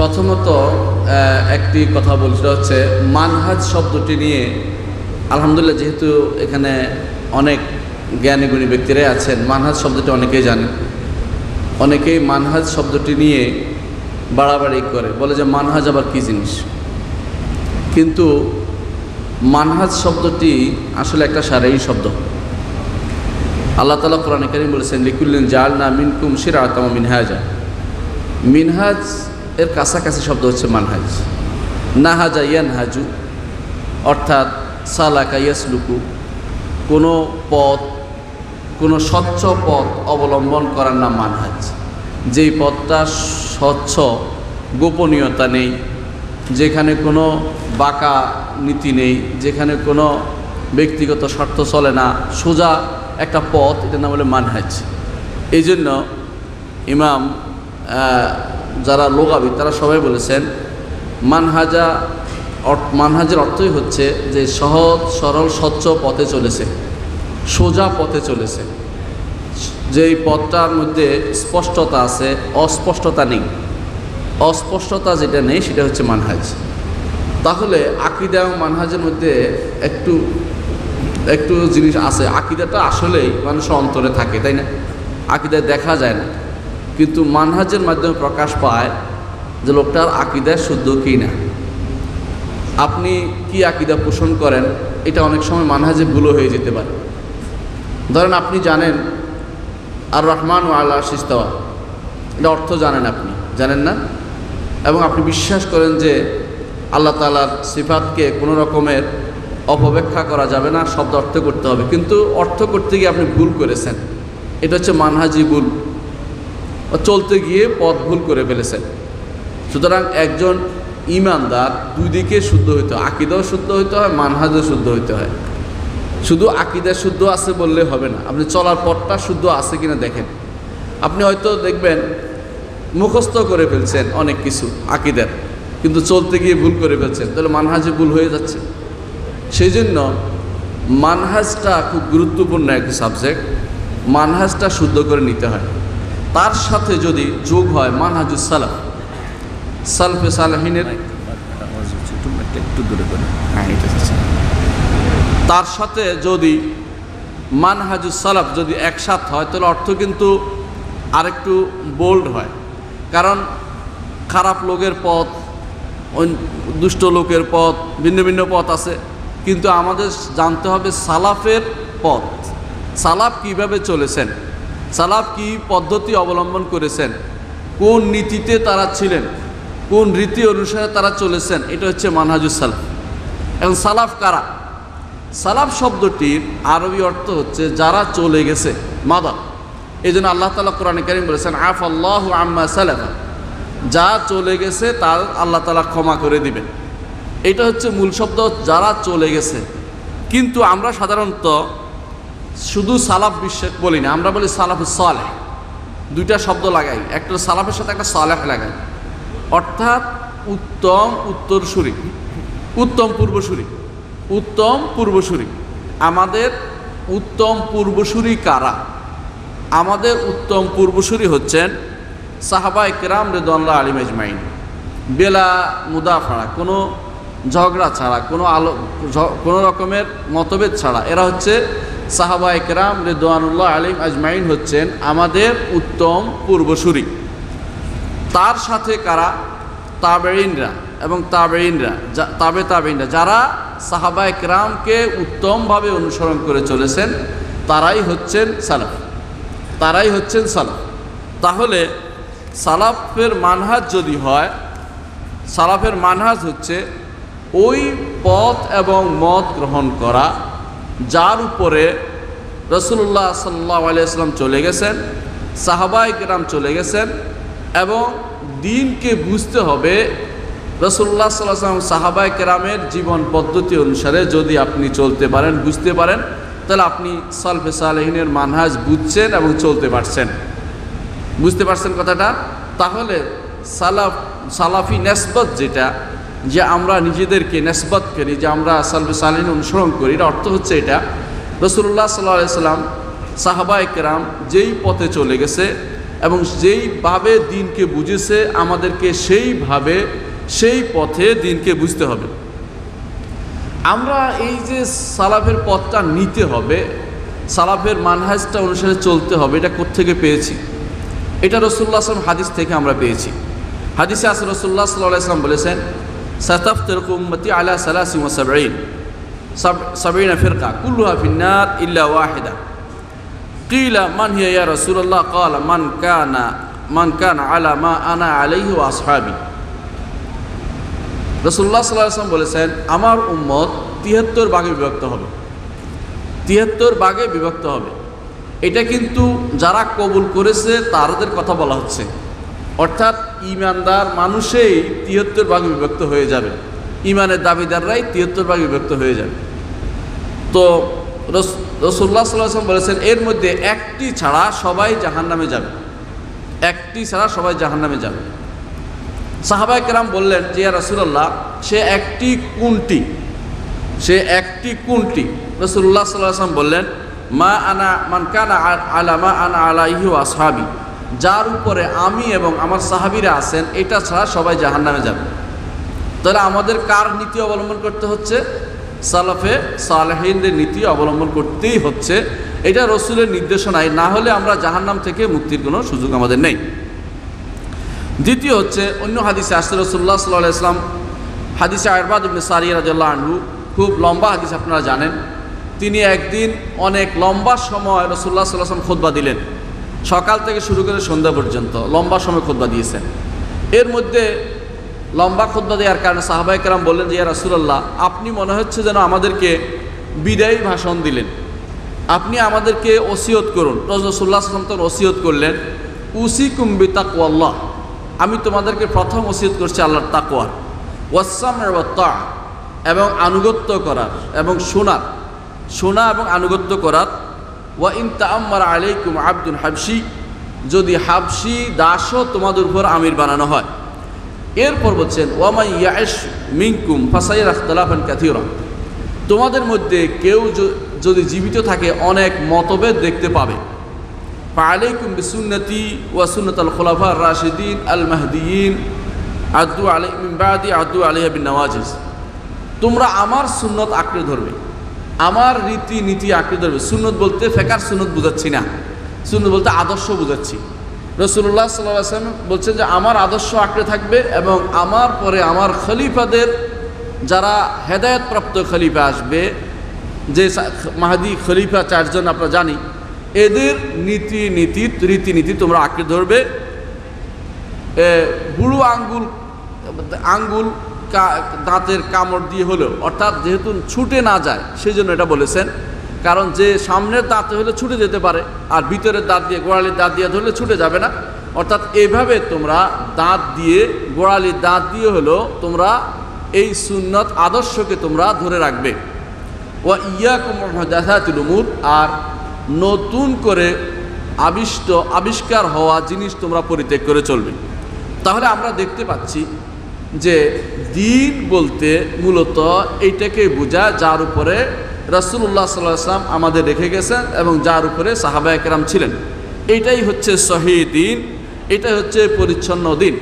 প্রথমত একটি কথা বলছি, হচ্ছে মানহাজ শব্দটি নিয়ে আলহামদুলিল্লাহ, যেহেতু এখানে অনেক জ্ঞানী গুণী ব্যক্তিরাই আছেন, মানহাজ শব্দটি অনেকেই জানেন। অনেকেই মানহাজ শব্দটি নিয়ে বাড়াবাড়ি করে, বলে যে মানহাজ আবার কী জিনিস। কিন্তু মানহাজ শব্দটি আসলে একটা শারঈ শব্দ। আল্লাহ তাআলা কোরআনে কারীম বলেছেন, লিকুল্লিন জাআলনা মিনকুম শিরআতাম ওয়া মিনহাজা। মিনহাজ এর কাছাকাছি শব্দ হচ্ছে মানহাজ। নাহাজা ইয়ানহাজু, অর্থাৎ সালাকা ইয়াসলুকু, কোনো পথ, কোনো স্বচ্ছ পথ অবলম্বন করার নাম মানহাজ। যেই পথটা স্বচ্ছ, গোপনীয়তা নেই, যেখানে কোনো বাঁকা নীতি নেই, যেখানে কোনো ব্যক্তিগত স্বার্থ চলে না, সোজা একটা পথ, এটার নাম হলো মানহাজ। এই জন্য ইমাম যারা লোগাবি তারা সবাই বলেছেন মানহাজের অর্থই হচ্ছে যে সহজ সরল স্বচ্ছ পথে চলেছে, সোজা পথে চলেছে, যেই পথটার মধ্যে স্পষ্টতা আছে, অস্পষ্টতা নেই। অস্পষ্টতা যেটা নেই সেটা হচ্ছে মানহাজ। তাহলে আকীদা এবং মানহাজের মধ্যে একটু জিনিস আছে। আকীদাটা আসলেই মানুষের অন্তরে থাকে, তাই না? আকীদায় দেখা যায় না, কিন্তু মানহাজের মাধ্যমে প্রকাশ পায় যে লোকটার আকীদা শুদ্ধ কি না। আপনি কি আকীদা পোষণ করেন, এটা অনেক সময় মানহাজে ভুলও হয়ে যেতে পারে। ধরেন আপনি জানেন আর রহমান ওয়া আলা আরশিস ইস্তাওয়া, এটা অর্থ জানেন, আপনি জানেন না, এবং আপনি বিশ্বাস করেন যে আল্লাহ তাআলার সিফাতকে কোনো রকমের অপব্যাখ্যা করা যাবে না, শব্দ অর্থ করতে হবে, কিন্তু অর্থ করতে গিয়ে আপনি ভুল করেছেন। এটা হচ্ছে মানহাজি ভুল, চলতে গিয়ে পথ ভুল করে ফেলেছেন। সুতরাং একজন ঈমানদার দুই দিকে শুদ্ধ হইতে হয়, আকীদাও শুদ্ধ হইতে হয়, মানহাজও শুদ্ধ হইতে হয়। শুধু আকীদা শুদ্ধ আছে বললে হবে না, আপনি চলার পথটা শুদ্ধ আছে কিনা দেখেন। আপনি হয়তো দেখবেন মুখস্থ করে ফেলছেন অনেক কিছু আকীদার, কিন্তু চলতে গিয়ে ভুল করে ফেলছেন, তাহলে মানহাজে ভুল হয়ে যাচ্ছে। সেই জন্য মানহাজটা খুব গুরুত্বপূর্ণ একটি সাবজেক্ট। মানহাজটা শুদ্ধ করে নিতে হয়। তার সাথে যদি যোগ হয় মানহাজুস সালাফ, সালফে সালেহিনের, তার সাথে যদি মানহাজুস সালাফ যদি একসাথ হয়, তাহলে অর্থ কিন্তু আরেকটু বোল্ড হয়। কারণ খারাপ লোকের পথ, দুষ্ট লোকের পথ, ভিন্ন ভিন্ন পথ আছে, কিন্তু আমাদের জানতে হবে সালাফের পথ। সালাফ কিভাবে চলেছেন, সালাফ কি পদ্ধতি অবলম্বন করেছেন, কোন নীতিতে তারা ছিলেন, কোন রীতি অনুসারে তারা চলেছেন, এটা হচ্ছে মানহাজুস সালাফ। এখন সালাফ কারা? সালাফ শব্দটির আরবি অর্থ হচ্ছে যারা চলে গেছে, মাদা। এই জন্য আল্লাহ তাআলা কোরআনে কারীম বলেছেন, আফাল্লাহু আম্মা সালাফা, যা চলে গেছে তার আল্লাহ তাআলা ক্ষমা করে দিবেন। এটা হচ্ছে মূল শব্দ, যারা চলে গেছে। কিন্তু আমরা সাধারণত শুধু সালাফ বিশ্বাস বলি না, আমরা বলি সালাফুস সালেহ। দুইটা শব্দ লাগাই, একটা সালাফের সাথে একটা সালেহ লাগাই, অর্থাৎ উত্তম উত্তরসূরি, উত্তম পূর্বসূরি। উত্তম পূর্বসূরি, আমাদের উত্তম পূর্বসূরি কারা? আমাদের উত্তম পূর্বসূরি হচ্ছেন সাহাবায়ে কেরাম রিদওয়ানুল্লাহি আলাইহিম আজমাইন, বেলা মুদাফারা, কোনো ঝগড়া ছাড়া, কোনো রকমের মতভেদ ছাড়া। এরা হচ্ছে সাহাবায়ে কেরাম রিদওয়ানুল্লাহি আলাইহিম আজমাইন, হচ্ছেন আমাদের উত্তম পূর্বসূরি। তার সাথে কারা? তাবেঈনরা এবং তাবেঈনরা, যারা সাহাবায়ে কেরামকে উত্তমভাবে অনুসরণ করে চলেছেন, তারাই হচ্ছেন সালাফ, তারাই হচ্ছেন সালাফ। তাহলে সালাফের মানহাজ যদি হয়, সালাফের মানহাজ হচ্ছে ওই পথ এবং মত গ্রহণ করা যার উপরে রাসূলুল্লাহ সাল্লাল্লাহু আলাইহি ওয়াসাল্লাম চলে গেছেন, সাহাবায়ে কেরাম চলে গেছেন, এবং দ্বীনকে বুঝতে হবে রাসূলুল্লাহ সাল্লাল্লাহু আলাইহি ওয়াসাল্লাম সাহাবায়ে কেরামের জীবন পদ্ধতি অনুসারে যদি আপনি চলতে পারেন, বুঝতে পারেন, তাহলে আপনি সালফে সালেহিনের মানহাজ বুঝছেন এবং চলতে পারছেন। বুঝতে পারছেন কথাটা? তাহলে সালাফি নেসবত যেটা, যে আমরা নিজেদেরকে নেসবত করি, যে আমরা সালফে সালেহিন অনুসরণ করি, এর অর্থ হচ্ছে এটা রাসূলুল্লাহ সাল্লাল্লাহু আলাইহি ওয়াসাল্লাম সাহাবায়ে কেরাম যেই পথে চলে গেছে এবং যেইভাবে দিনকে বুঝেছে আমাদেরকে সেইভাবে সেই পথে দিনকে বুঝতে হবে। আমরা এই যে সালাফের পথটা নিতে হবে, সালাফের মানহাজটা অনুসারে চলতে হবে, এটা কোত্থেকে পেয়েছি? এটা রাসূলুল্লাহ সাল্লাল্লাহু আলাইহি ওয়াসাল্লাম হাদিস থেকে আমরা পেয়েছি। হাদিসে আছে রাসূলুল্লাহ সাল্লাল্লাহু আলাইহি ওয়াসাল্লাম বলেছেন, সাতাফতারিকু উম্মতি আলা 73 ফিরকা কুল্লুহা ফিন্নার ইল্লা ওয়াহিদা কিলা মান হিয়া ইয়া রাসূলুল্লাহ ক্বালা মান কানা আলা মা আনা আলাইহি ওয়া আসহাবি। রাসূলুল্লাহ সাল্লাল্লাহু আলাইহি ওয়াসাল্লাম বলেছেন, আমার উম্মত 73 ভাগে বিভক্ত হবে। 73 ভাগে বিভক্ত হবে। এটা কিন্তু যারা কবুল করেছে তাদের কথা বলা হচ্ছে, অর্থাৎ ইমানদার মানুষেই 73 ভাগে বিভক্ত হয়ে যাবে, ইমানের দাবিদাররাই 73 ভাগে বিভক্ত হয়ে যাবে। তো রাসূলুল্লাহ সাল্লাল্লাহু আলাইহি ওয়াসাল্লাম বলেছেন, এর মধ্যে একটি ছাড়া সবাই জাহান্নামে যাবে, একটি ছাড়া সবাই জাহান্নামে যাবে। সাহাবায়ে কেরাম বললেন যে ইয়া রাসূলুল্লাহ, সে একটি কোনটি? সে একটি কোনটি? রাসূলুল্লাহ সাল্লাল্লাহু আলাইহি ওয়াসাল্লাম বললেন, মান কানা আলা মা আনা আলাইহি ওয়া আসহাবি, যার উপরে আমি এবং আমার সাহাবীরা আছেন, এটা ছাড়া সবাই জাহান্নামে যাবে। তাহলে আমাদের কার নীতি অবলম্বন করতে হচ্ছে? সালাফে সালেহিনদের নীতি অবলম্বন করতেই হচ্ছে। এটা রাসূলের নির্দেশনায়, না হলে আমরা জাহান্নাম থেকে মুক্তির কোনো সুযোগ আমাদের নেই। দ্বিতীয় হচ্ছে, অন্য হাদিসে আসছে রাসূলুল্লাহ সাল্লাল্লাহু আলাইহি ওয়াসাল্লাম, হাদিসে ইরবাদ ইবনে সারিয়া রাদিয়াল্লাহু আনহু, খুব লম্বা হাদিস, আপনারা জানেন। তিনি একদিন অনেক লম্বা সময় রাসূলুল্লাহ সাল্লাল্লাহু আলাইহি ওয়াসাল্লাম খুতবা দিলেন, সকাল থেকে শুরু করে সন্ধ্যা পর্যন্ত লম্বা সময় খুতবা দিয়েছেন। এর মধ্যে লম্বা খুতবা দেওয়ার কারণে সাহাবায়ে কেরাম বললেন যে ইয়া রাসূলুল্লাহ, আপনি মনে হচ্ছে যেন আমাদেরকে বিদায়ী ভাষণ দিলেন, আপনি আমাদেরকে ওসিয়ত করুন। রাসূলুল্লাহ সাল্লাল্লাহু আলাইহি ওয়াসাল্লাম তখন ওসিয়ত করলেন, উসিকুম বিতাকওয়াল্লাহ, আমি তোমাদেরকে প্রথম ওসিয়ত করছি আল্লাহর তাকওয়ার, ওয়াসসাম'i ওয়াত তা'a, এবং আনুগত্য করার এবং শোনা এবং আনুগত্য করার। ওয়া ইন তাআম্মারা আলাইকুম আবদুন হাবশি, যদি হাবশি দাসও তোমাদের উপর আমির বানানো হয়। এরপর বলছেন, ওয়া মান ইয়াইশ মিনকুম ফাসায়ারা ইখতিলাফান কাসীরা, তোমাদের মধ্যে কেউ যদি জীবিত থাকে অনেক মতভেদ দেখতে পাবে। ফাআলাইকুম বিসুন্নতি ওয়া সুন্নাতাল খুলাফার রাশিদিন আল মাহদিয়িন আদু আলাইহি মিন বাদি আদু আলাইহা বিন নওয়াজিজ, তোমরা আমার সুন্নত আঁকড়ে ধরবে, আমার রীতিনীতি আঁকড়ে ধরবে। সুন্নত বলতে ফেকার সুন্নত বুঝাচ্ছি না, সুন্নত বলতে আদর্শ বুঝাচ্ছি। রাসূলুল্লাহ সাল্লাল্লাহু আলাইহি ওয়াসাল্লাম বলছেন যে আমার আদর্শ আঁকড়ে থাকবে, এবং আমার পরে আমার খলিফাদের, যারা হেদায়েতপ্রাপ্ত খলিফা আসবে, যে মাহদি খলিফা 4 জন আমরা জানি, এদের রীতিনীতি তোমরা আঁকড়ে ধরবে। বুড়ো আঙ্গুল দাঁতের কামড় দিয়ে হলেও, অর্থাৎ যেহেতু ছুটে না যায় সেই জন্য এটা বলেছেন, কারণ যে সামনের দাঁতে হলে ছুটে যেতে পারে, আর ভিতরের দাঁত দিয়ে, গোড়ালির দাঁত দিয়ে ধরলে ছুটে যাবে না। অর্থাৎ এইভাবে তোমরা দাঁত দিয়ে, গোড়ালির দাঁত দিয়ে হলেও তোমরা এই সুন্নত আদর্শকে তোমরা ধরে রাখবে। ওয়া ইয়াকুম মুহদাসাতিল উমুর, আর নতুন করে আবিষ্কার হওয়া জিনিস তোমরা পরিত্যাগ করে চলবে। তাহলে আমরা দেখতে পাচ্ছি যে দিন বলতে মূলত এইটাকে বোঝায় যার উপরে রাসূলুল্লাহ সাল্লাল্লাহু আলাইহি ওয়াসাল্লাম আমাদের রেখে গেছেন এবং যার উপরে সাহাবায়ে কেরাম ছিলেন। এইটাই হচ্ছে সহিহ দিন, এটাই হচ্ছে পরিচ্ছন্ন দিন।